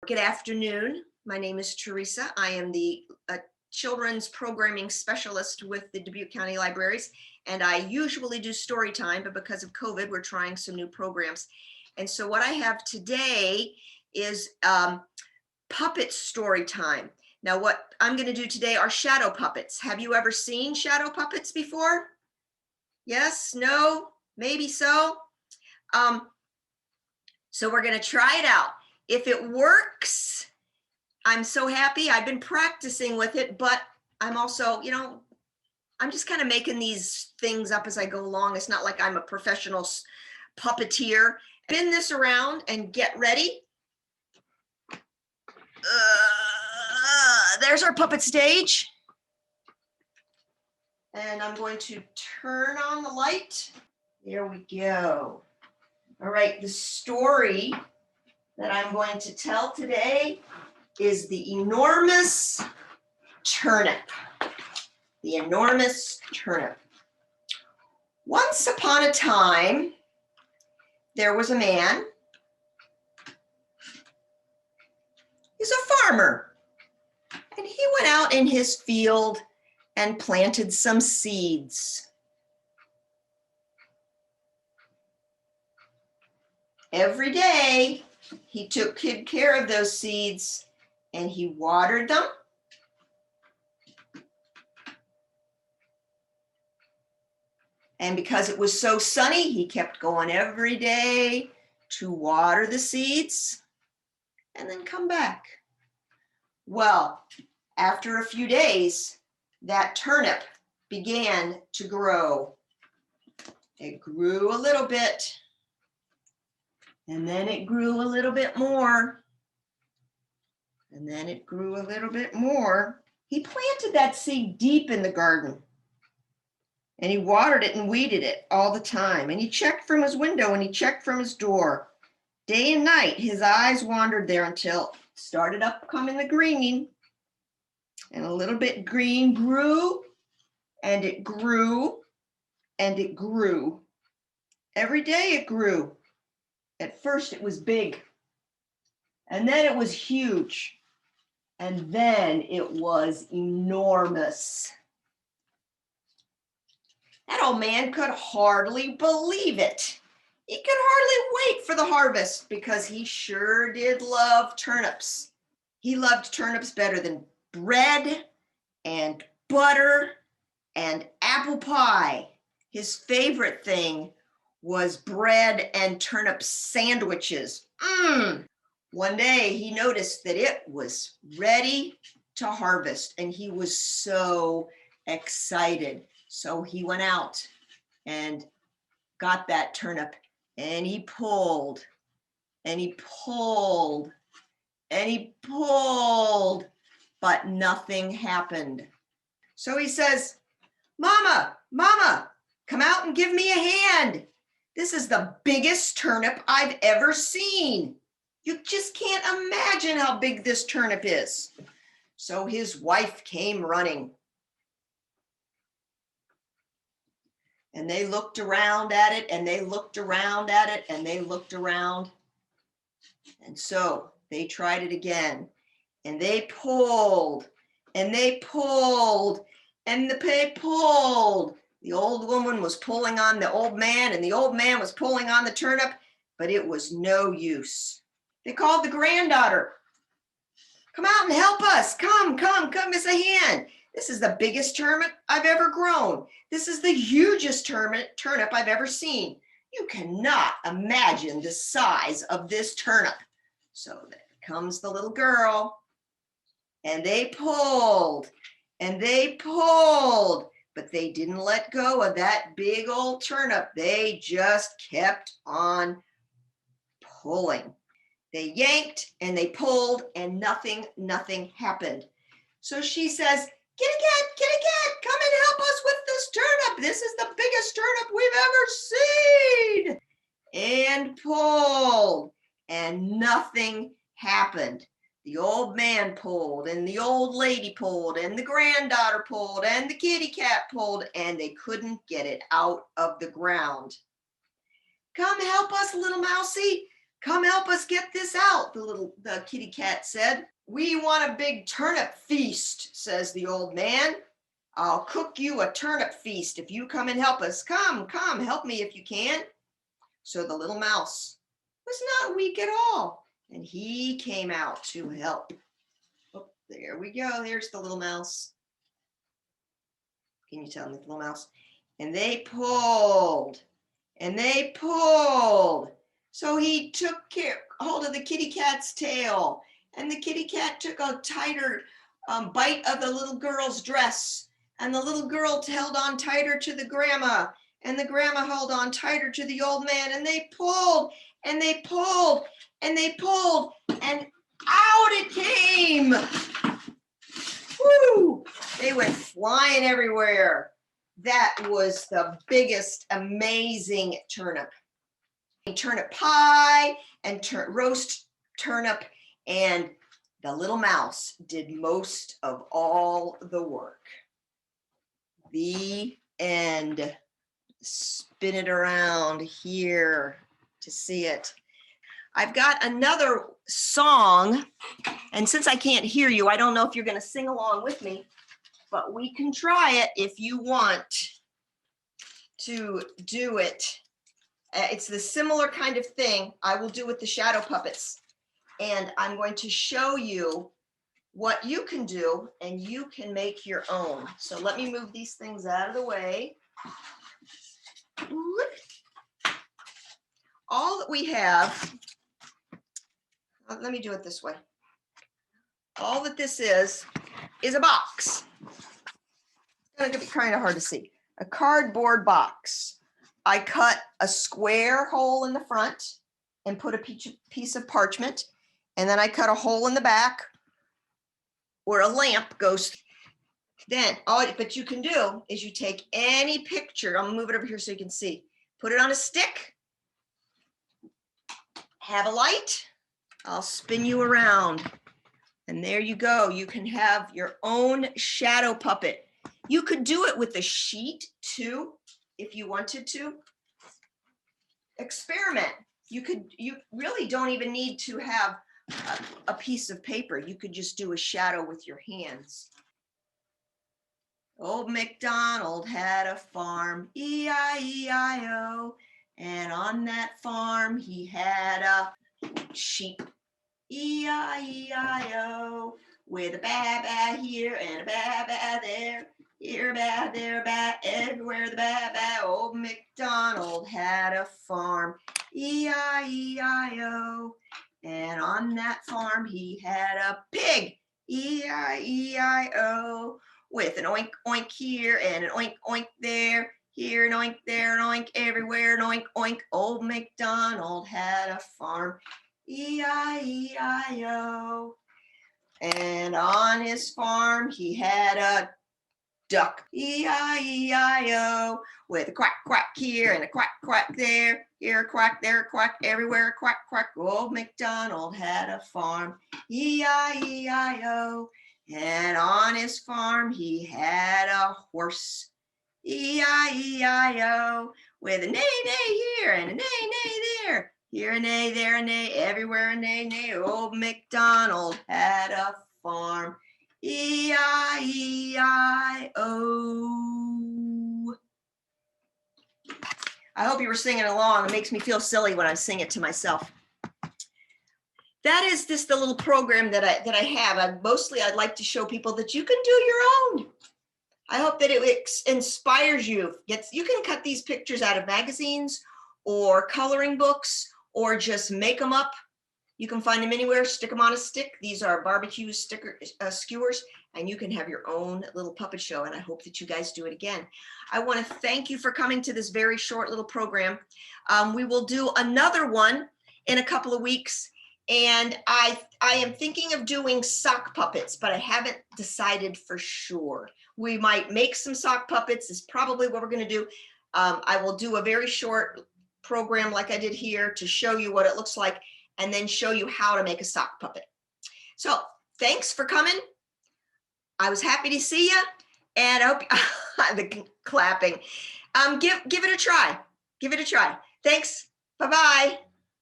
Good afternoon. My name is Teresa. I am the children's programming specialist with the Dubuque County Libraries, and I usually do story time, but because of COVID, we're trying some new programs. And so what I have today is puppet story time. Now, what I'm going to do today are shadow puppets. Have you ever seen shadow puppets before? Yes, no, maybe so. So we're going to try it out. If it works, I'm so happy. I've been practicing with it, but I'm also, I'm just kind of making these things up as I go along. It's not like I'm a professional puppeteer. Spin this around and get ready. There's our puppet stage. And I'm going to turn on the light. There we go. All right, the story that I'm going to tell today is The Enormous Turnip. The Enormous Turnip. Once upon a time, there was a man. He's a farmer. And he went out in his field and planted some seeds. Every day, he took good care of those seeds and he watered them. And because it was so sunny, he kept going every day to water the seeds and then come back. Well, after a few days, that turnip began to grow. It grew a little bit, and then it grew a little bit more, and then it grew a little bit more. He planted that seed deep in the garden, and he watered it and weeded it all the time, and he checked from his window and he checked from his door. Day and night, his eyes wandered there until it started up coming the green, and a little bit green grew, and it grew, and it grew. Every day it grew. At first it was big, and then it was huge, and then it was enormous. That old man could hardly believe it. He could hardly wait for the harvest because he sure did love turnips. He loved turnips better than bread and butter and apple pie. His favorite thing was bread and turnip sandwiches. One day he noticed that it was ready to harvest and he was so excited. So he went out and got that turnip and he pulled and he pulled and he pulled, but nothing happened. So he says, Mama, come out and give me a hand. This is the biggest turnip I've ever seen. You just can't imagine how big this turnip is. So his wife came running. And they looked around at it, and they looked around at it, and they looked around. And so they tried it again. And they pulled, and they pulled, and they pulled. The old woman was pulling on the old man, and the old man was pulling on the turnip, but it was no use. They called the granddaughter. Come out and help us. Come, miss a hand. This is the biggest turnip I've ever grown. This is the hugest turnip I've ever seen. You cannot imagine the size of this turnip. So there comes the little girl, and they pulled, and they pulled, but they didn't let go of that big old turnip. They just kept on pulling. They yanked and they pulled and nothing happened. So she says, Kitty cat, come and help us with this turnip. This is the biggest turnip we've ever seen. And pulled, and nothing happened. The old man pulled, and the old lady pulled, and the granddaughter pulled, and the kitty cat pulled, and they couldn't get it out of the ground. Come help us, little mousie. Come help us get this out, the kitty cat said. We want a big turnip feast, says the old man. I'll cook you a turnip feast if you come and help us. Come, help me if you can. So the little mouse was not weak at all, and he came out to help. Oh, there we go. There's the little mouse. Can you tell me, the little mouse? And they pulled, and they pulled. So he took hold of the kitty cat's tail, and the kitty cat took a tighter bite of the little girl's dress, and the little girl held on tighter to the grandma, and the grandma held on tighter to the old man, and they pulled, and they pulled, and they pulled, and out it came. Woo! They went flying everywhere. That was the biggest, amazing turnip. Turnip pie and roast turnip, and the little mouse did most of all the work. The end. Spin it around here to see it. I've got another song, and since I can't hear you, I don't know if you're going to sing along with me, but we can try it if you want to do it. It's the similar kind of thing I will do with the shadow puppets, and I'm going to show you what you can do, and you can make your own. So let me move these things out of the way. All that we have, let me do it this way. All that this is a box. It's going to be kind of hard to see. A cardboard box. I cut a square hole in the front and put a piece of parchment, and then I cut a hole in the back where a lamp goes. Then all but you can do is you take any picture. I'm gonna move it over here so you can see. Put it on a stick. Have a light. I'll spin you around. And there you go. You can have your own shadow puppet. You could do it with a sheet too, if you wanted to. Experiment. You really don't even need to have a piece of paper. You could just do a shadow with your hands. Old MacDonald had a farm, E-I-E-I-O, and on that farm he had a sheep, E-I-E-I-O, with a ba-ba here and a ba-ba there, here a ba, there a ba, everywhere the ba-ba. Old MacDonald had a farm, E-I-E-I-O, and on that farm he had a pig, E-I-E-I-O, with an oink oink here and an oink oink there, here an oink, there an oink, everywhere an oink oink. Old MacDonald had a farm, E-I-E-I-O, and on his farm he had a duck, E-I-E-I-O, with a quack quack here and a quack quack there, here a quack, there a quack, everywhere a quack quack. Old MacDonald had a farm, E-I-E-I-O, and on his farm he had a horse, E-I-E-I-O, with a neigh neigh here and a neigh neigh there, here a neigh, there a neigh, everywhere a neigh neigh. Old MacDonald had a farm, E-I-E-I-O. I hope you were singing along. It makes me feel silly when I sing it to myself. That is just the little program that I have. Mostly I'd like to show people that you can do your own. I hope that it inspires you. You can cut these pictures out of magazines or coloring books, or just make them up. You can find them anywhere, stick them on a stick. These are barbecue skewers, and you can have your own little puppet show, and I hope that you guys do it again. I want to thank you for coming to this very short little program. We will do another one in a couple of weeks, and I am thinking of doing sock puppets, but I haven't decided for sure. We might make some sock puppets, is probably what we're going to do. I will do a very short program like I did here to show you what it looks like, and then show you how to make a sock puppet. So thanks for coming. I was happy to see you, and I hope the clapping. Give it a try. Give it a try. Thanks. Bye-bye.